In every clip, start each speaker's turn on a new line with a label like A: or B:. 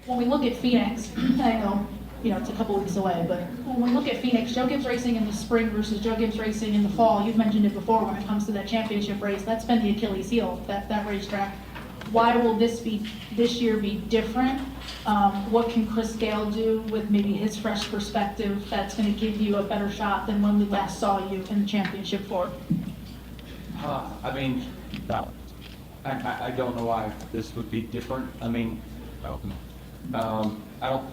A: when we look at Phoenix, I know, it's a couple weeks away, but when we look at Phoenix, Joe Gibbs Racing in the spring versus Joe Gibbs Racing in the fall, you've mentioned it before when it comes to that championship race, that's been the Achilles heel, that racetrack. Why will this year be different? What can Chris Gale do with maybe his fresh perspective that's going to give you a better shot than when we last saw you in the championship floor?
B: I mean, I don't know why this would be different. I mean, I don't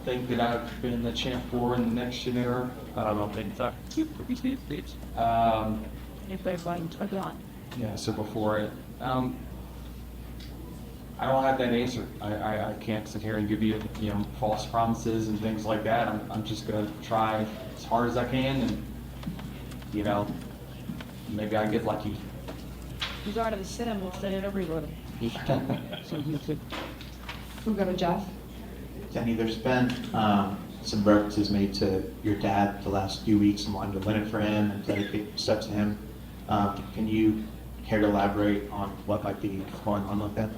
B: think that I've been the champ for in the next year. I don't think so. Yeah, so before it, I don't have that answer. I can't sit here and give you, false promises and things like that. I'm just gonna try as hard as I can, and maybe I get lucky.
C: He's out of the cinema, we'll send it everybody.
D: We'll go to Jeff.
E: Denny, there's been some references made to your dad the last few weeks and wanting to win it for him and dedicate steps to him. Can you care to elaborate on what might be going on with that?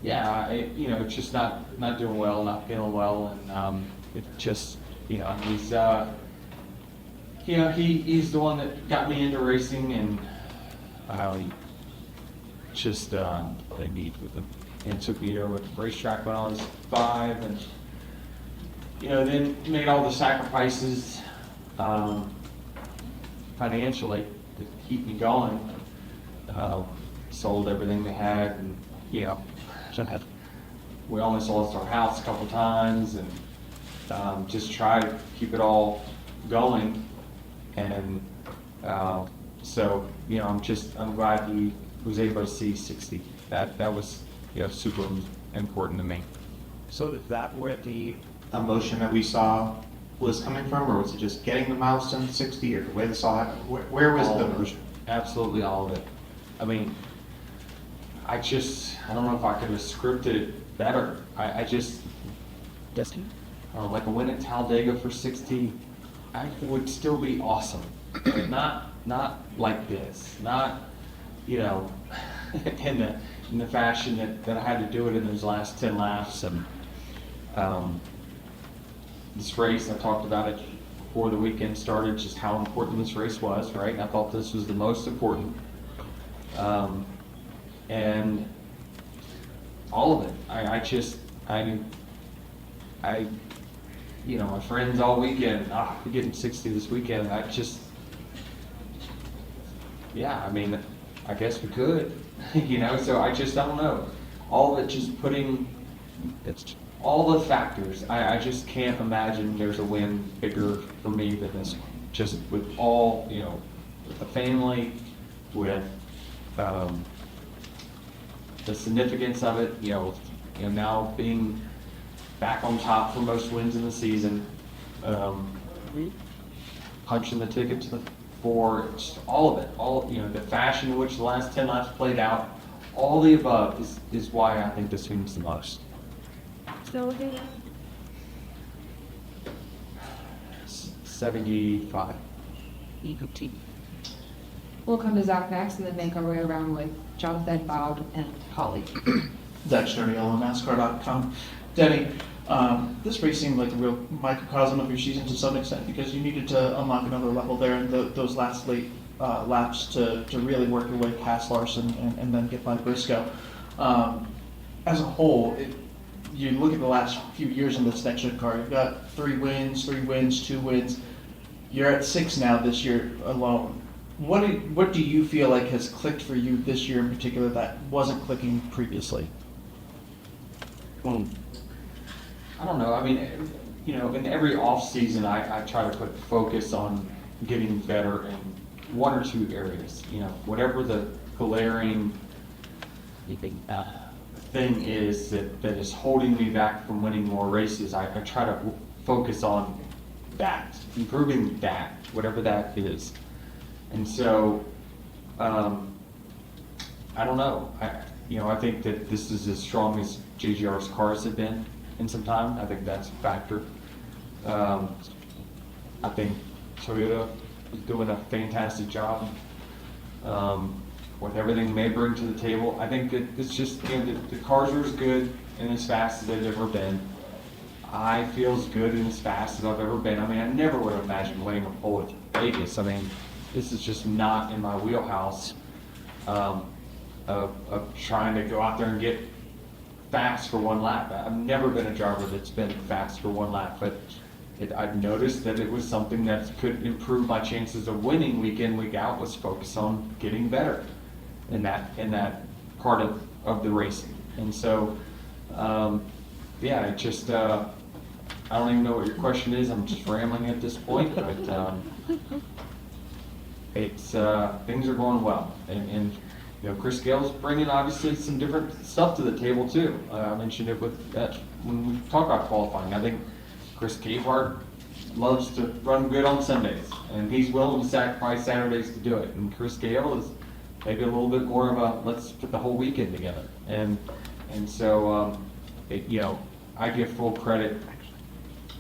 B: Yeah, it's just not doing well, not feeling well, and it just, he's he's the one that got me into racing, and I just they meet with him and took me over to the racetrack when I was 5, and then made all the sacrifices financially to keep me going. Sold everything they had, and we almost lost our house a couple times, and just try to keep it all going. And so I'm glad he was able to see 60. That was super important to me.
E: So is that where the emotion that we saw was coming from, or was it just getting the milestone 60, or the way they saw it? Where was the emotion?
B: Absolutely all of it. I mean, I don't know if I could have scripted it better. Like a win at Talladega for 60, I would still be awesome. Not like this. Not, in the fashion that I had to do it in those last 10 laps. And this race, I talked about it before the weekend started, just how important this race was, right? And I thought this was the most important. And all of it. My friends all weekend, we're getting 60 this weekend. I guess we could, so I don't know. All of it, just putting all the factors. I just can't imagine there's a win bigger for me than this one. Just with all, with the family, with the significance of it, now being back on top for most wins in the season, punching the ticket to the 4, just all of it, the fashion in which the last 10 laps played out, all the above is why I think this means the most.
C: So
B: 75.
D: We'll come to Zach next and then make our way around with Jonathan, Bob, and Holly.
F: Zach Sturniolo, NASCAR.com. Denny, this race seemed like a real microcosm of your season to some extent because you needed to unlock another level there in those last late laps to really work your way past Larson and then get by Briscoe. As a whole, you look at the last few years in this next gen car, you've got 3 wins, 2 wins. You're at 6 now this year alone. What do you feel like has clicked for you this year in particular that wasn't clicking previously?
B: I don't know. I mean, in every off season, I try to put focus on getting better in 1 or 2 areas. Whatever the glaring thing is that is holding me back from winning more races, I try to focus on that, improving that, whatever that is. And so, I don't know. I think that this is as strong as JGR's cars have been in some time. I think that's a factor. I think Toyota is doing a fantastic job with everything they bring to the table. I think that it's just, the cars are as good. and as fast as they've ever been. I feel as good and as fast as I've ever been. I mean, I never would have imagined winning a pole at Vegas. I mean, this is just not in my wheelhouse of trying to go out there and get fast for one lap. I've never been a driver that's been fast for one lap, but I've noticed that it was something that could improve my chances of winning week in, week out, was focus on getting better in that part of the racing. And so, yeah, it just, I don't even know what your question is. I'm just rambling at this point, but it's things are going well. And you know, Chris Gale's bringing obviously some different stuff to the table too. I mentioned it with when we talk about qualifying. I think Chris Gabehart loves to run good on Sundays, and he's willing to sacrifice Saturdays to do it. And Chris Gale is maybe a little bit more of a let's put the whole weekend together. And so you know, I give full credit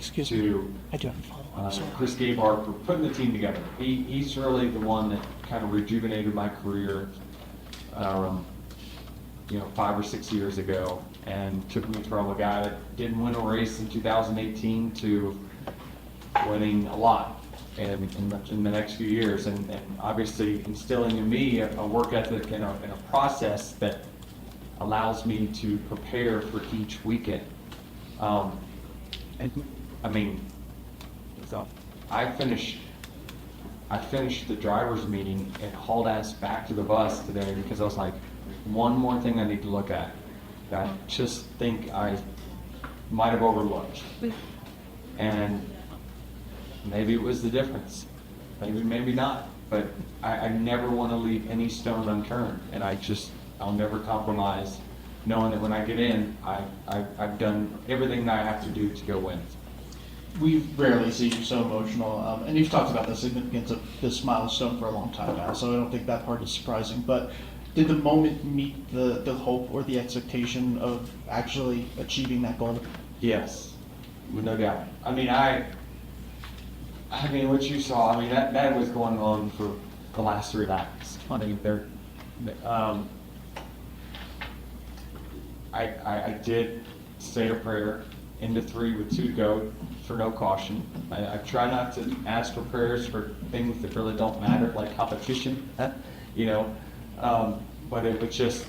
B: to
G: I do have a follow-up. Sorry.
B: Chris Gabehart for putting the team together. He's really the one that kind of rejuvenated my career, you know, 5 or 6 years ago, and took me from a guy that didn't win a race in 2018 to winning a lot in the next few years, and obviously instilling in me a work ethic and a process that allows me to prepare for each weekend. And I mean, so I finished the driver's meeting and hauled ass back to the bus today because I was like, one more thing I need to look at that I just think I might have overlooked. And maybe it was the difference. Maybe not. But I never want to leave any stone unturned. And I'll never compromise, knowing that when I get in, I've done everything that I have to do to go win.
F: We rarely see you so emotional, and you've talked about the significance of this milestone for a long time now, so I don't think that part is surprising. But did the moment meet the hope or the expectation of actually achieving that goal?
B: Yes, no doubt. I mean, what you saw, I mean, that was going on for the last 3 laps. I mean, I did say a prayer into 3 with 2 to go for no caution. I try not to ask for prayers for things that really don't matter, like competition, you know. But it was just,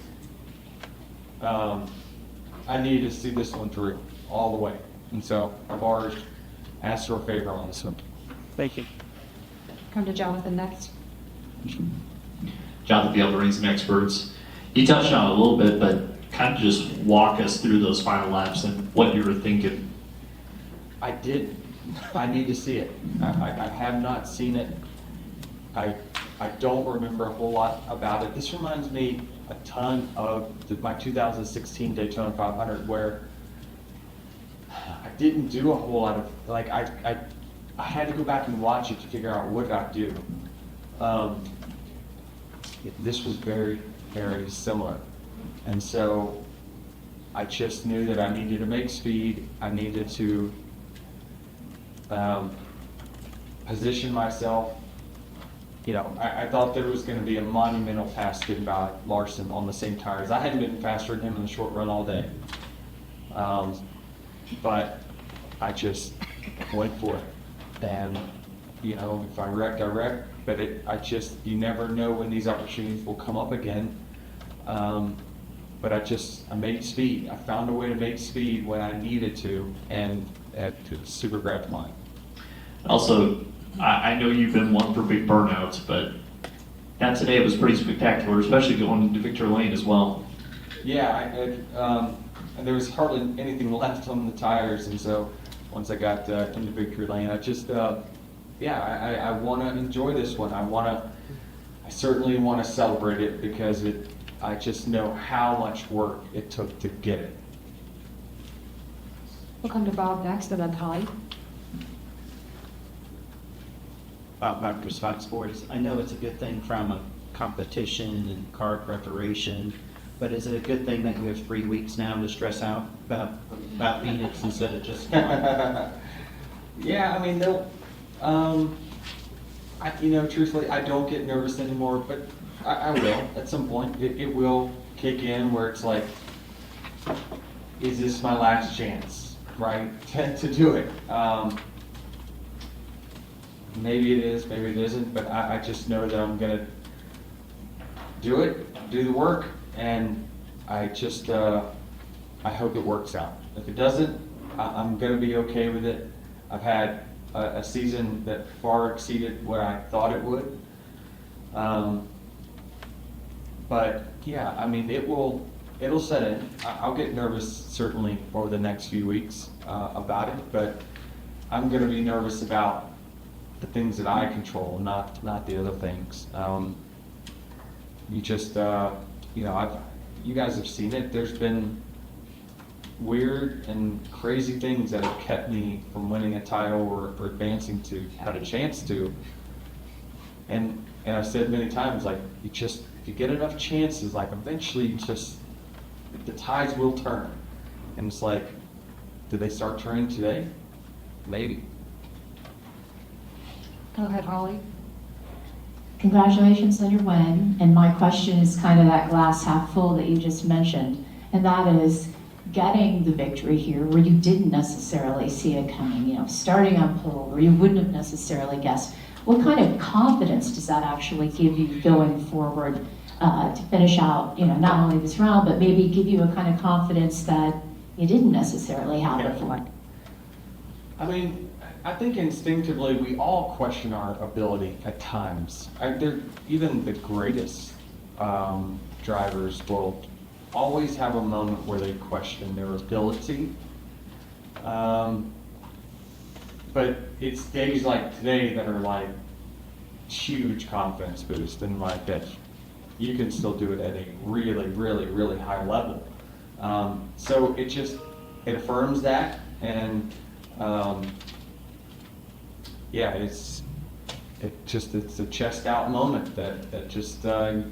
B: I needed to see this one through all the way. And so I've already asked for a favor on this one.
G: Thank you.
D: Come to Jonathan next.
H: Jonathan Field, Racing Experts. You touched on it a little bit, but kind of just walk us through those final laps and what you were thinking.
B: I did. I need to see it. I have not seen it. I don't remember a whole lot about it. This reminds me a ton of my 2016 Daytona 500, where I didn't do a whole lot of, like, I had to go back and watch it to figure out what I do. This was very, very similar. And so I just knew that I needed to make speed. I needed to position myself. You know, I thought there was going to be a monumental task getting by Larson on the same tires. I hadn't been faster than him in the short run all day. But I just went for it. And, you know, if I wrecked, I wrecked. But you never know when these opportunities will come up again. But I made speed. I found a way to make speed when I needed to, and it's super gratifying.
H: Also, I know you've been one for big burnouts, but that today was pretty spectacular, especially going into Victory Lane as well.
B: Yeah, and there was hardly anything left on the tires, and so once I got into Victory Lane, I just, I want to enjoy this one. I certainly want to celebrate it because I just know how much work it took to get it.
D: We'll come to Bob next, and then Holly.
I: Bob Proctor, Fox Sports. I know it's a good thing from a competition and car preparation, but is it a good thing that you have 3 weeks now to stress out about Phoenix instead of just one?
B: Yeah, I mean, truthfully, I don't get nervous anymore, but I will at some point. It will kick in where it's like, is this my last chance, right, to do it? Maybe it is, maybe it isn't, but I just know that I'm gonna do it, do the work, and I just, I hope it works out. If it doesn't, I'm gonna be okay with it. I've had a season that far exceeded what I thought it would. But yeah, I mean, it'll set in. I'll get nervous certainly over the next few weeks about it, but I'm gonna be nervous about the things that I control, not the other things. You just, you know, you guys have seen it. There's been weird and crazy things that have kept me from winning a title or advancing to have a chance to. And I've said many times, like, if you get enough chances, like, eventually the tides will turn. And it's like, did they start turning today? Maybe.
D: Go ahead, Holly.
J: Congratulations on your win. And my question is kind of that glass half full that you just mentioned. And that is getting the victory here where you didn't necessarily see it coming, you know, starting on pole where you wouldn't have necessarily guessed. What kind of confidence does that actually give you going forward to finish out, you know, not only this round, but maybe give you a kind of confidence that you didn't necessarily have before?
B: I mean, I think instinctively we all question our ability at times. Even the greatest drivers will always have a moment where they question their ability. But it's days like today that are like huge confidence boost, and like that you can still do it at a really, really, really high level. So it affirms that, and yeah, it's a chest out moment that just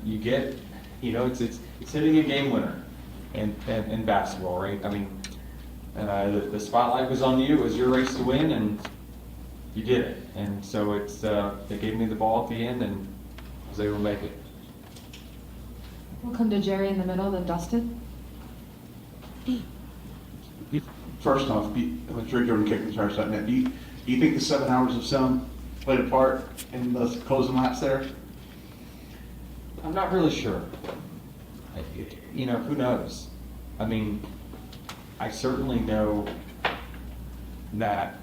B: you get, you know, it's hitting a game winner in basketball, right? I mean, the spotlight was on you. It was your race to win, and you did it. And so they gave me the ball at the end, and I was able to make it.
D: We'll come to Jerry in the middle, then Dustin.
K: First off, I'm sure Jordan Kickers.net. Do you think the 7 hours of sun played a part in the closing laps there?
B: I'm not really sure. You know, who knows? I mean, I certainly know that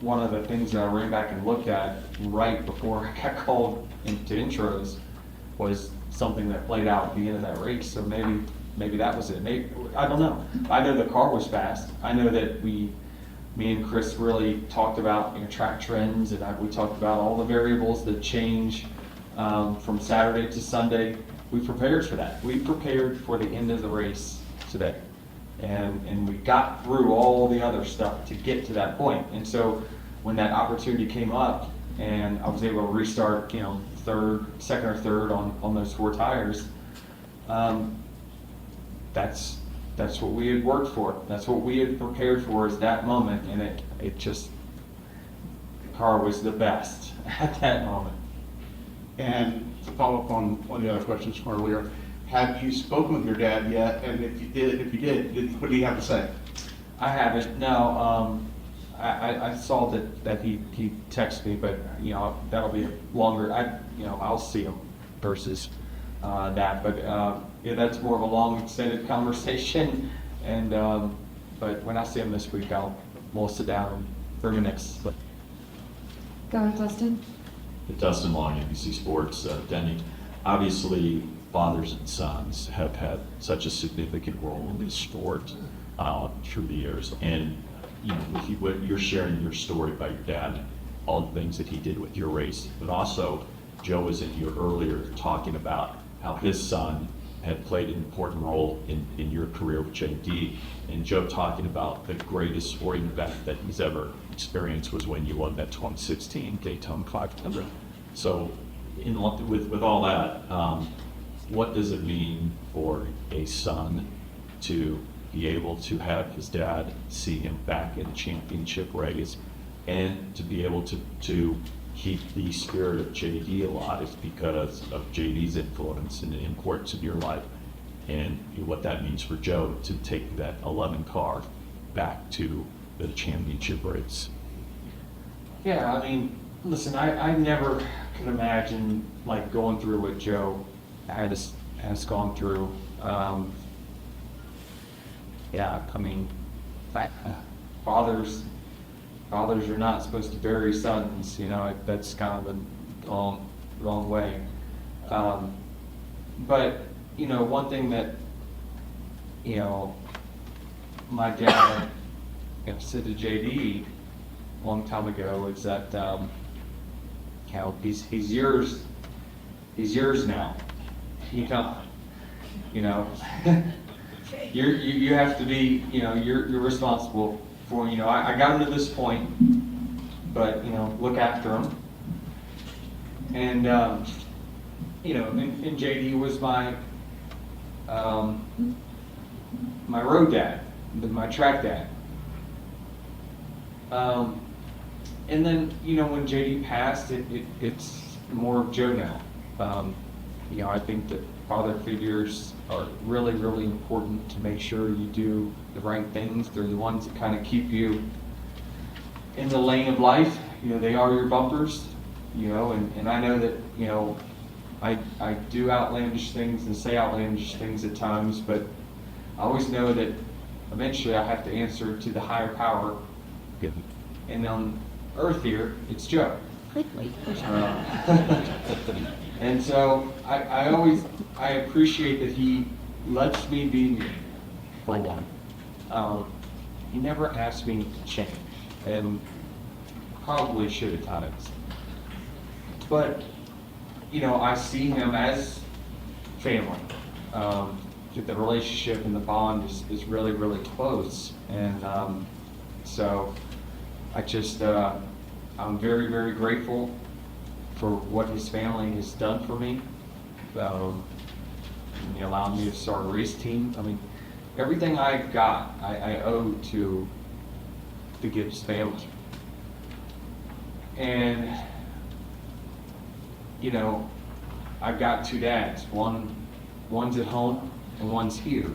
B: one of the things that I ran back and looked at right before I got called into intros was something that played out at the end of that race. So maybe that was it. Maybe, I don't know. I know the car was fast. I know that me and Chris really talked about, you know, track trends, and we talked about all the variables that change from Saturday to Sunday. We prepared for that. We prepared for the end of the race today. And we got through all the other stuff to get to that point. And so when that opportunity came up and I was able to restart, you know, second or third on those 4 tires, that's what we had worked for. That's what we had prepared for, is that moment. And it just, the car was the best at that moment.
K: And to follow up on one of the other questions from earlier, have you spoken with your dad yet? And if you did, what do you have to say?
B: I haven't. No. I saw that he texted me, but you know, that'll be longer. I'll see him versus that. But yeah, that's more of a long, extended conversation. And but when I see him this week, we'll sit down and bring him next. But
D: Go ahead, Dustin.
H: Dustin Long, NBC Sports. Denny, obviously fathers and sons have had such a significant role in this sport through the years. And you know, what you're sharing your story about your dad, all the things that he did with your race, but also Joe was in here earlier talking about how his son had played an important role in your career with JD, and Joe talking about the greatest sporting event that he's ever experienced was when you won that 2016 Daytona 500. So with all that, what does it mean for a son to be able to have his dad see him back in a championship race, and to be able to keep the spirit of JD alive because of JD's influence and importance in your life? and what that means for Joe to take that 11 car back to the championship race.
B: Yeah, I mean, listen, I never could imagine like going through what Joe has gone through. Yeah, I mean, fathers are not supposed to bury sons, you know, that's kind of the wrong way. But, you know, one thing that, you know, my dad said to JD a long time ago is that, you know, he's yours now. You know, you have to be, you know, you're responsible for, you know, I got him to this point, but, you know, look after him. And, you know, and JD was my road dad, my track dad. And then, you know, when JD passed, it's more of Joe now. You know, I think that father figures are really, really important to make sure you do the right things. They're the ones that kind of keep you in the lane of life. You know, they are your bumpers, you know, and I know that, you know, I do outlandish things and say outlandish things at times, but I always know that eventually I have to answer to the higher power. And on earth here, it's Joe. And so I appreciate that he lets me be me. For one. He never asked me to change, and probably should at times. But, you know, I see him as family. The relationship and the bond is really, really close. And so I just, I'm very, very grateful for what his family has done for me. He allowed me to start a race team. I mean, everything I got, I owe to the Gibbs family. And, you know, I've got two dads. One's at home and one's here.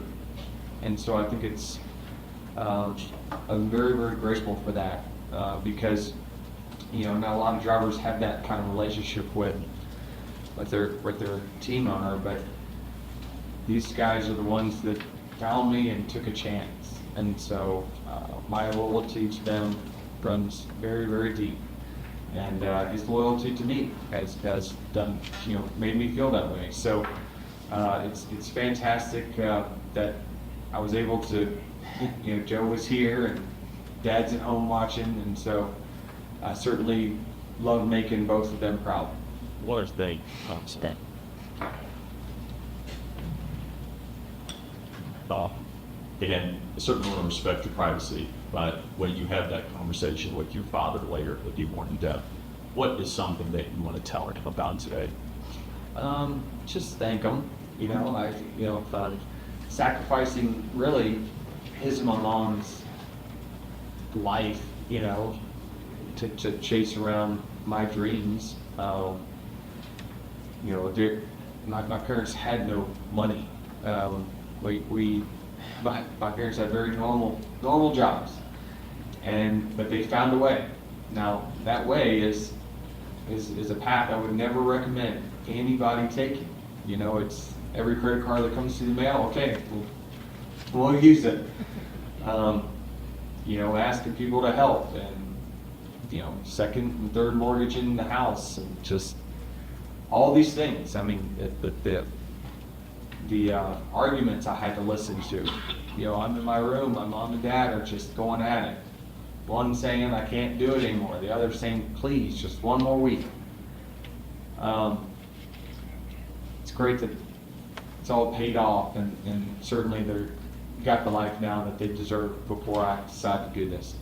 B: And so I think it's, I'm very, very grateful for that because, you know, not a lot of drivers have that kind of relationship with their team owner, but these guys are the ones that found me and took a chance. And so my loyalty to them runs very, very deep. And his loyalty to me has done, you know, made me feel that way. So it's fantastic that I was able to, you know, Joe was here and Dad's at home watching, and so I certainly love making both of them proud.
H: What is they? Again, I certainly want to respect your privacy, but when you have that conversation with your father later, with you more in depth, what is something that you want to tell him about today?
B: Just thank him. You know, sacrificing really his and my mom's life, you know, to chase around my dreams. You know, my parents had no money. My parents had very normal jobs, but they found a way. Now that way is a path I would never recommend anybody taking. You know, it's every credit card that comes through the mail. Okay, we'll use it. You know, asking people to help, and you know, second and third mortgage in the house, and just all these things. I mean, the arguments I had to listen to. You know, I'm in my room, my mom and dad are just going at it. One saying I can't do it anymore, the other saying please, just one more week. It's great that it's all paid off, and certainly they've got the life now that they deserve before I decide to do this.